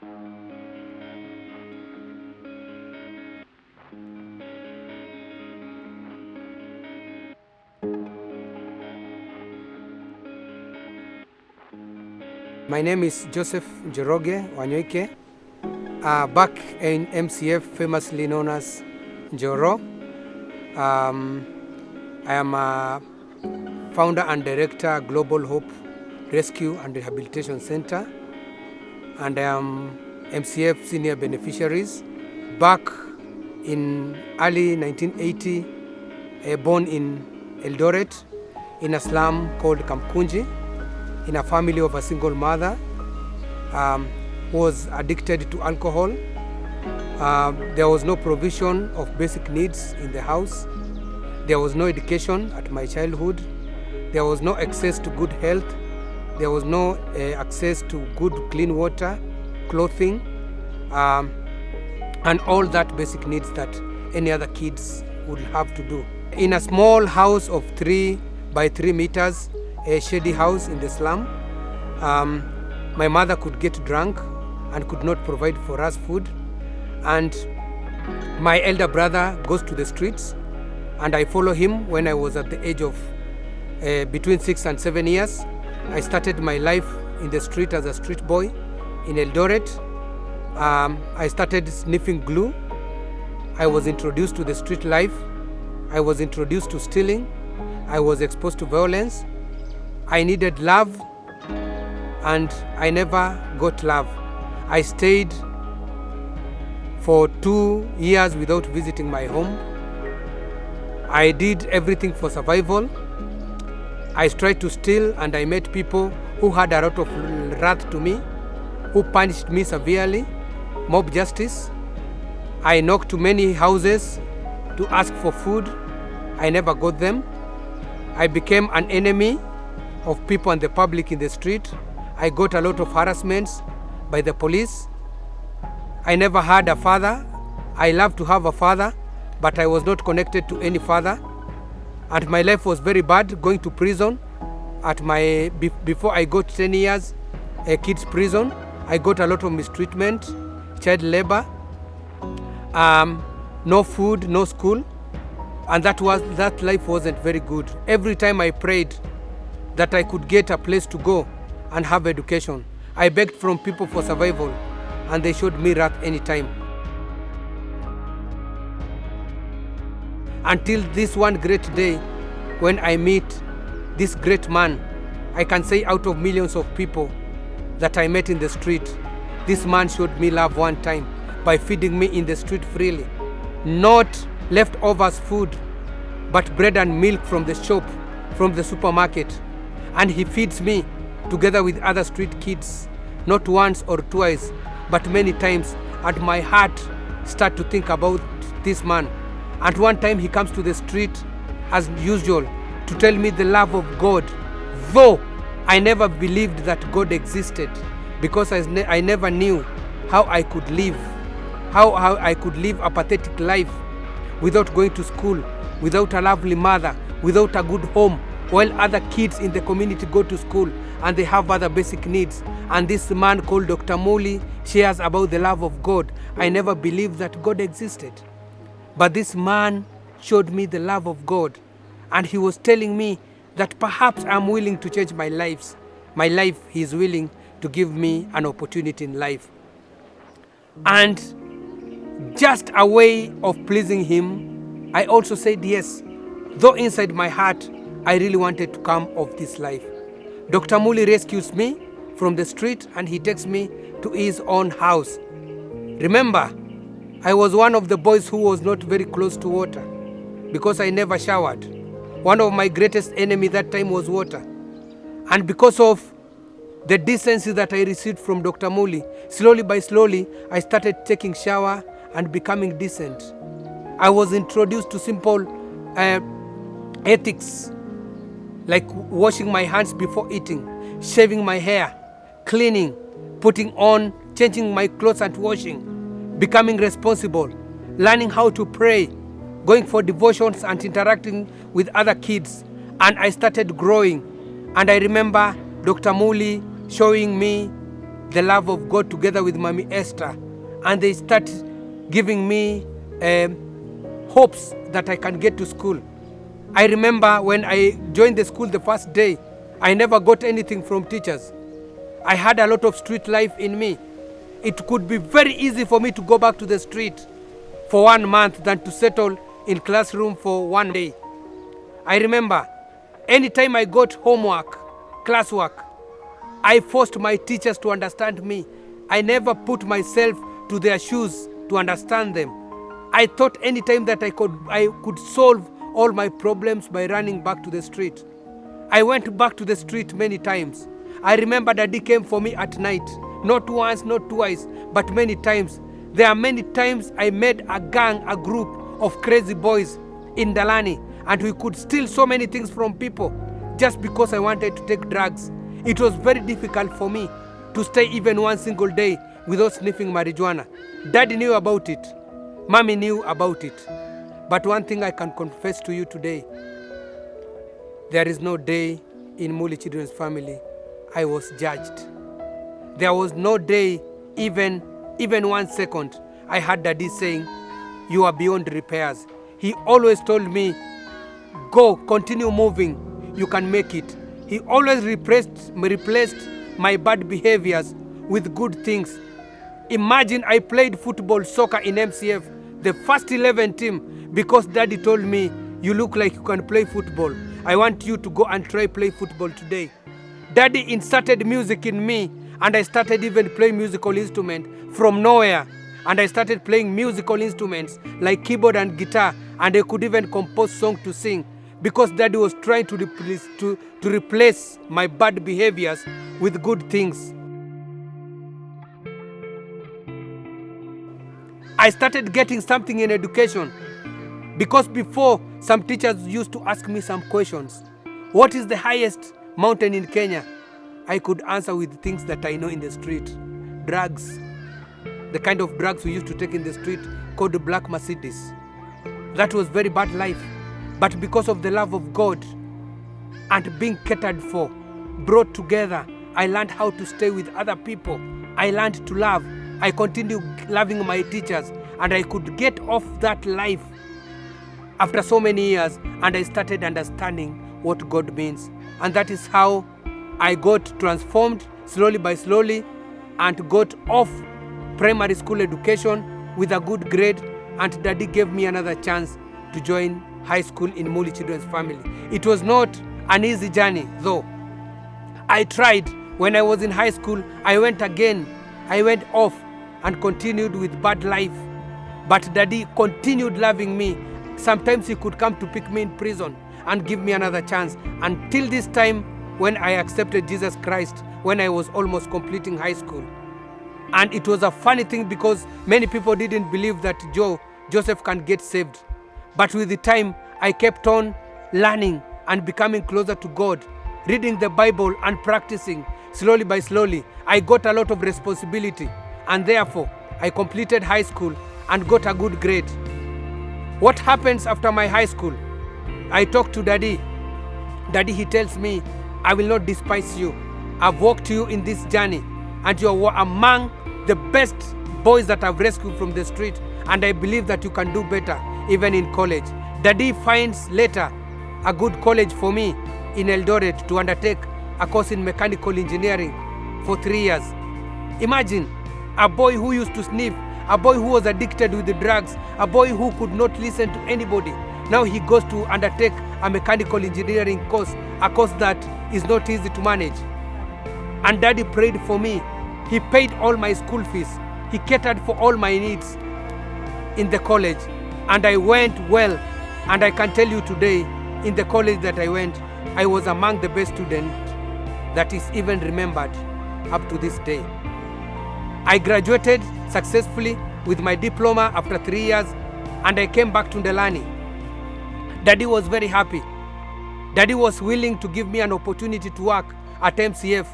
My name is Joseph Njoroge Wanyoike, back in MCF, famously known as Njoro. I am a founder and director, Global Hope Rescue and Rehabilitation Center, and I am MCF Senior Beneficiaries. Back in early 1980, born in Eldoret, in a slum called Kamkunji, in a family of a single mother who was addicted to alcohol. There was no provision of basic needs in the house. There was no education at my childhood. There was no access to good health. There was no access to good clean water, clothing, and all that basic needs that any other kids would have to do. In a small house of 3 by 3 meters, a shady house in the slum, my mother could get drunk and could not provide for us food. And my elder brother goes to the streets, and I follow him. When I was at the age of between 6 and 7 years, I started my life in the street as a street boy in Eldoret. I started sniffing glue. I was introduced to the street life. I was introduced to stealing. I was exposed to violence. I needed love, and I never got love. I stayed for 2 years without visiting my home. I did everything for survival. I tried to steal, and I met people who had a lot of wrath to me, who punished me severely, mob justice. I knocked to many houses to ask for food. I never got them. I became an enemy of people and the public in the street. I got a lot of harassments by the police. I never had a father. I loved to have a father, but I was not connected to any father. And my life was very bad, going to prison. Before I got 10 years, a kids prison, I got a lot of mistreatment, child labor, no food, no school, and that life wasn't very good. Every time I prayed that I could get a place to go and have education, I begged from people for survival, and they showed me wrath anytime. Until this one great day when I meet this great man. I can say out of millions of people that I met in the street, this man showed me love one time by feeding me in the street freely. Not leftovers food, but bread and milk from the shop, from the supermarket. And he feeds me together with other street kids, not once or twice, but many times. And my heart starts to think about this man. And one time he comes to the street as usual to tell me the love of God, though I never believed that God existed, because I never knew how I could live, how I could live a pathetic life without going to school, without a lovely mother, without a good home, while other kids in the community go to school and they have other basic needs. And this man called Dr. Mully shares about the love of God. I never believed that God existed. But this man showed me the love of God, and he was telling me that perhaps I'm willing to change my life. He is willing to give me an opportunity in life. And just a way of pleasing him, I also said yes, though inside my heart, I really wanted to come off this life. Dr. Mully rescues me from the street, and he takes me to his own house. Remember, I was one of the boys who was not very close to water because I never showered. One of my greatest enemies that time was water. And because of the decency that I received from Dr. Mully, slowly by slowly, I started taking shower and becoming decent. I was introduced to simple ethics, like washing my hands before eating, shaving my hair, cleaning, putting on, changing my clothes and washing, becoming responsible, learning how to pray, going for devotions and interacting with other kids. And I started growing. And I remember Dr. Mully showing me the love of God together with Mommy Esther, and they start giving me hopes that I can get to school. I remember when I joined the school the first day, I never got anything from teachers. I had a lot of street life in me. It could be very easy for me to go back to the street for 1 month than to settle in classroom for 1 day. I remember anytime I got homework, classwork, I forced my teachers to understand me. I never put myself to their shoes to understand them. I thought anytime that I could solve all my problems by running back to the street. I went back to the street many times. I remember Daddy came for me at night, not once, not twice, but many times. There are many times I made a gang, a group of crazy boys in Dalani, and we could steal so many things from people just because I wanted to take drugs. It was very difficult for me to stay even 1 single day without sniffing marijuana. Daddy knew about it. Mommy knew about it. But one thing I can confess to you today, there is no day in Mully Children's family I was judged. There was no day, even 1 second, I had Daddy saying, "You are beyond repairs." He always told me, "Go, continue moving, you can make it." He always replaced my bad behaviors with good things. Imagine I played football, soccer in MCF, the first 11 team, because Daddy told me, "You look like you can play football. I want you to go and try play football today." Daddy inserted music in me, and I started even playing musical instruments from nowhere. And I started playing musical instruments like keyboard and guitar, and I could even compose songs to sing, because Daddy was trying to replace my bad behaviors with good things. I started getting something in education, because before, some teachers used to ask me some questions. What is the highest mountain in Kenya? I could answer with things that I know in the street. Drugs. The kind of drugs we used to take in the street called the black Mercedes. That was very bad life. But because of the love of God and being catered for, brought together, I learned how to stay with other people. I learned to love. I continued loving my teachers, and I could get off that life after so many years, and I started understanding what God means. And that is how I got transformed slowly by slowly and got off primary school education with a good grade, and Daddy gave me another chance to join high school in Mully Children's family. It was not an easy journey though. I tried. When I was in high school, I went off and continued with bad life. But Daddy continued loving me. Sometimes he could come to pick me in prison and give me another chance, until this time when I accepted Jesus Christ when I was almost completing high school. And it was a funny thing, because many people didn't believe that Joseph can get saved. But with the time, I kept on learning and becoming closer to God, reading the Bible and practicing. Slowly by slowly, I got a lot of responsibility, and therefore, I completed high school and got a good grade. What happens after my high school? I talk to Daddy. Daddy, he tells me, "I will not despise you. I've walked you in this journey, and you are among the best boys that I've rescued from the street, and I believe that you can do better even in college." Daddy finds later a good college for me in Eldoret to undertake a course in mechanical engineering for 3 years. Imagine a boy who used to sniff, a boy who was addicted with the drugs, a boy who could not listen to anybody. Now he goes to undertake a mechanical engineering course, a course that is not easy to manage. And Daddy prayed for me. He paid all my school fees. He catered for all my needs in the college. And I went well. And I can tell you today, in the college that I went, I was among the best students that is even remembered up to this day. I graduated successfully with my diploma after 3 years, and I came back to Ndelani. Daddy was very happy. Daddy was willing to give me an opportunity to work at MCF.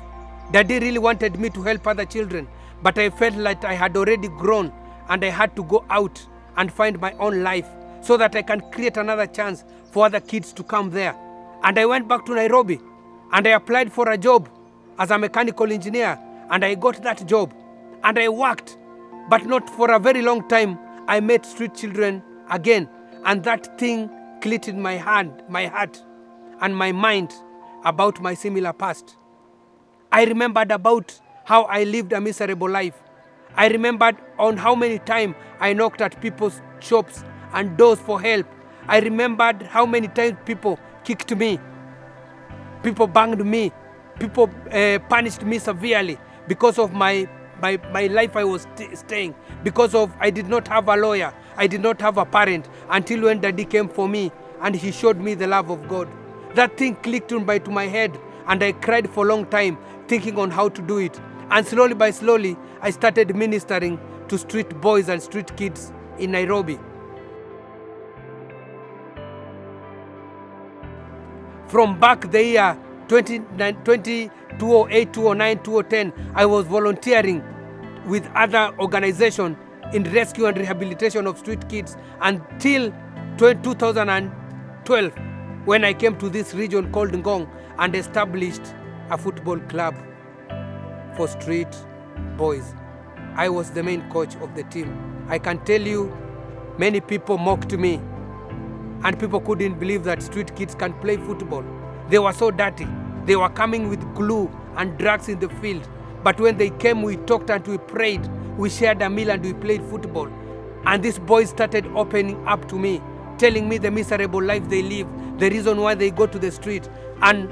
Daddy really wanted me to help other children, but I felt like I had already grown, and I had to go out and find my own life so that I can create another chance for other kids to come there. And I went back to Nairobi, and I applied for a job as a mechanical engineer, and I got that job and I worked, but not for a very long time. I met street children again, and that thing clicked in my heart and my mind about my similar past. I remembered about how I lived a miserable life. I remembered on how many times I knocked at people's shops and doors for help. I remembered how many times people kicked me, people banged me, people punished me severely because of my life I was staying, because of I did not have a lawyer, I did not have a parent, until when Daddy came for me and he showed me the love of God. That thing clicked to my head, and I cried for a long time thinking on how to do it. And slowly by slowly, I started ministering to street boys and street kids in Nairobi. From back the year 2008, 2009, 2010, I was volunteering with other organizations in rescue and rehabilitation of street kids until 2012, when I came to this region called Ngong and established a football club for street boys. I was the main coach of the team. I can tell you, many people mocked me, and people couldn't believe that street kids can play football. They were so dirty. They were coming with glue and drugs in the field. But when they came, we talked and we prayed. We shared a meal and we played football. And these boys started opening up to me, telling me the miserable life they live, the reason why they go to the street. And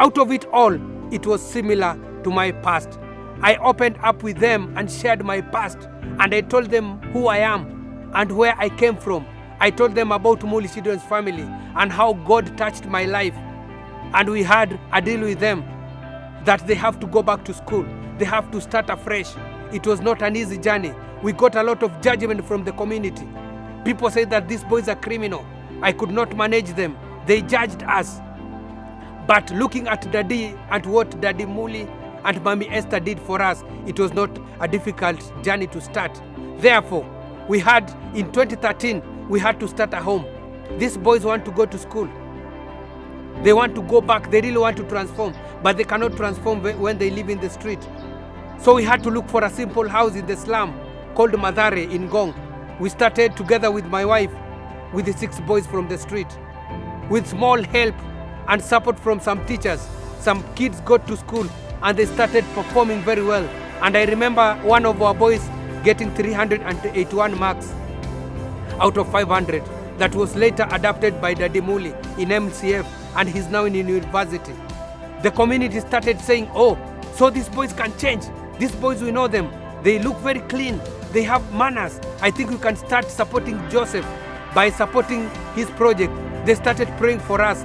out of it all, it was similar to my past. I opened up with them and shared my past. And I told them who I am and where I came from. I told them about Mully Children's family and how God touched my life. And we had a deal with them that they have to go back to school. They have to start afresh. It was not an easy journey. We got a lot of judgment from the community. People said that these boys are criminal. I could not manage them. They judged us. But looking at Daddy and what Daddy Mully and Mommy Esther did for us, it was not a difficult journey to start. Therefore, we had, in 2013, we had to start a home. These boys want to go to school. They want to go back. They really want to transform, but they cannot transform when they live in the street. So we had to look for a simple house in the slum called Madare in Ngong. We started together with my wife, with the 6 boys from the street. With small help and support from some teachers, some kids got to school and they started performing very well. And I remember one of our boys getting 381 marks out of 500. That was later adopted by Daddy Mully in MCF, and he's now in university. The community started saying, oh, so these boys can change. These boys, we know them. They look very clean. They have manners. I think we can start supporting Joseph by supporting his project. They started praying for us.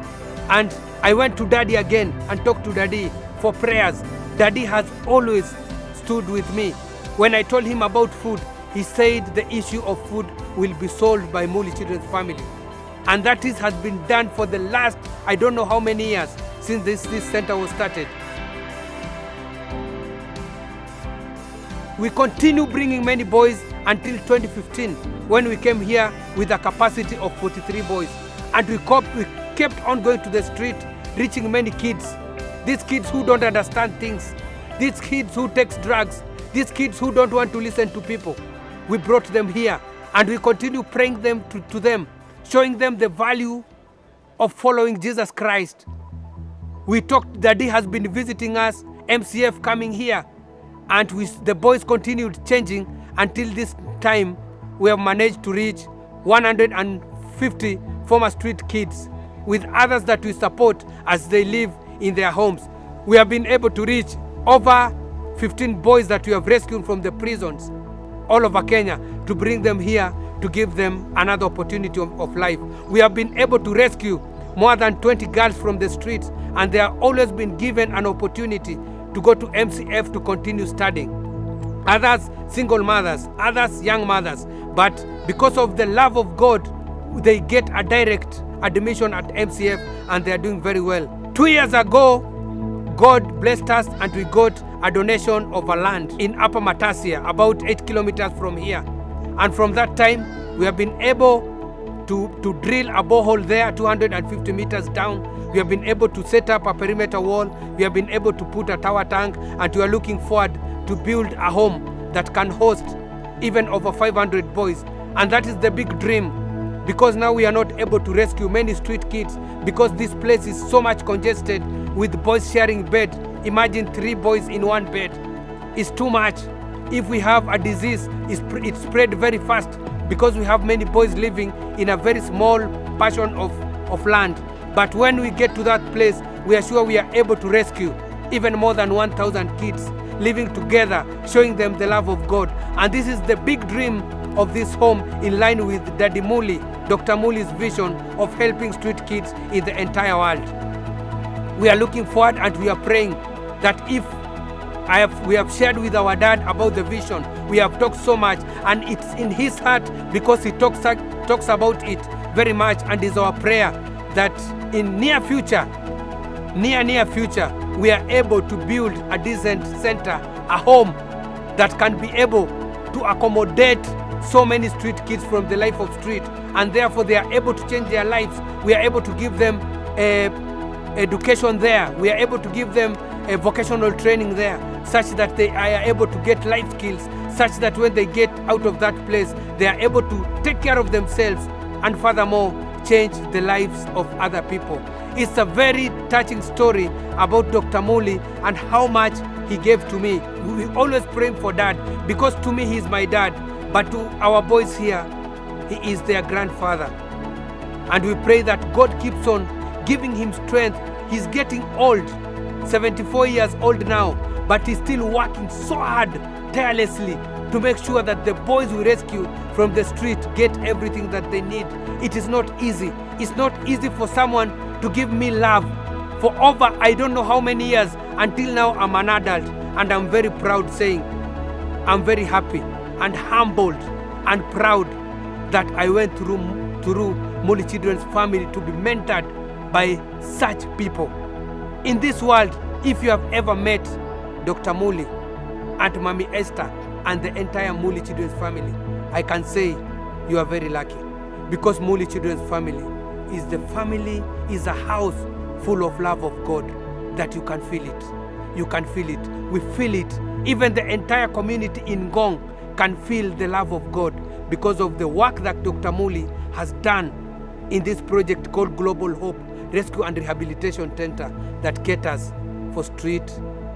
And I went to Daddy again and talked to Daddy for prayers. Daddy has always stood with me. When I told him about food, he said the issue of food will be solved by Mully Children's family. And that has been done for the last, I don't know how many years since this center was started. We continue bringing many boys until 2015, when we came here with a capacity of 43 boys. And we kept on going to the street, reaching many kids. These kids who don't understand things. These kids who take drugs. These kids who don't want to listen to people. We brought them here, and we continue praying to them, showing them the value of following Jesus Christ. We talked, Daddy has been visiting us, MCF coming here, and the boys continued changing until this time we have managed to reach 150 former street kids with others that we support as they live in their homes. We have been able to reach over 15 boys that we have rescued from the prisons all over Kenya to bring them here to give them another opportunity of life. We have been able to rescue more than 20 girls from the streets, and they have always been given an opportunity to go to MCF to continue studying. Others single mothers, others young mothers, but because of the love of God, they get a direct admission at MCF and they are doing very well. 2 years ago, God blessed us and we got a donation of a land in Upper Matasia, about 8 kilometers from here. And from that time, we have been able to drill a borehole there 250 meters down. We have been able to set up a perimeter wall. We have been able to put a tower tank, and we are looking forward to build a home that can host even over 500 boys. And that is the big dream, because now we are not able to rescue many street kids because this place is so much congested with boys sharing bed. Imagine 3 boys in one bed. It's too much. If we have a disease, it spread very fast because we have many boys living in a very small portion of land. But when we get to that place, we are sure we are able to rescue even more than 1,000 kids living together, showing them the love of God. And this is the big dream of this home, in line with Daddy Mully, Dr. Mully's vision of helping street kids in the entire world. We are looking forward, and we are praying that if we have shared with our dad about the vision, we have talked so much, and it's in his heart because he talks about it very much, and is our prayer that in near future, we are able to build a decent center, a home that can be able to accommodate so many street kids from the life of street, and therefore they are able to change their lives. We are able to give them education there. We are able to give them a vocational training there, such that they are able to get life skills, such that when they get out of that place, they are able to take care of themselves, and furthermore, change the lives of other people. It's a very touching story about Dr. Mully and how much he gave to me. We always pray for dad, because to me he's my dad, but to our boys here, he is their grandfather. And we pray that God keeps on giving him strength. He's getting old, 74 years old now, but he's still working so hard, tirelessly, to make sure that the boys we rescue from the street get everything that they need. It is not easy. It's not easy for someone to give me love for over I don't know how many years. Until now, I'm an adult, and I'm very proud saying I'm very happy and humbled and proud that I went through Mully Children's family to be mentored by such people. In this world, if you have ever met Dr. Mully, Aunt Mommy Esther, and the entire Mully Children's family, I can say you are very lucky, because Mully Children's family is a house full of love of God, that you can feel it. You can feel it. We feel it. Even the entire community in Ngong can feel the love of God because of the work that Dr. Mully has done in this project called Global Hope Rescue and Rehabilitation Center, that caters for street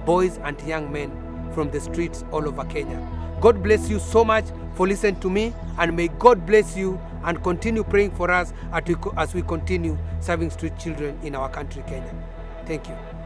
boys and young men from the streets all over Kenya. God bless you so much for listening to me, and may God bless you and continue praying for us as we continue serving street children in our country, Kenya. Thank you.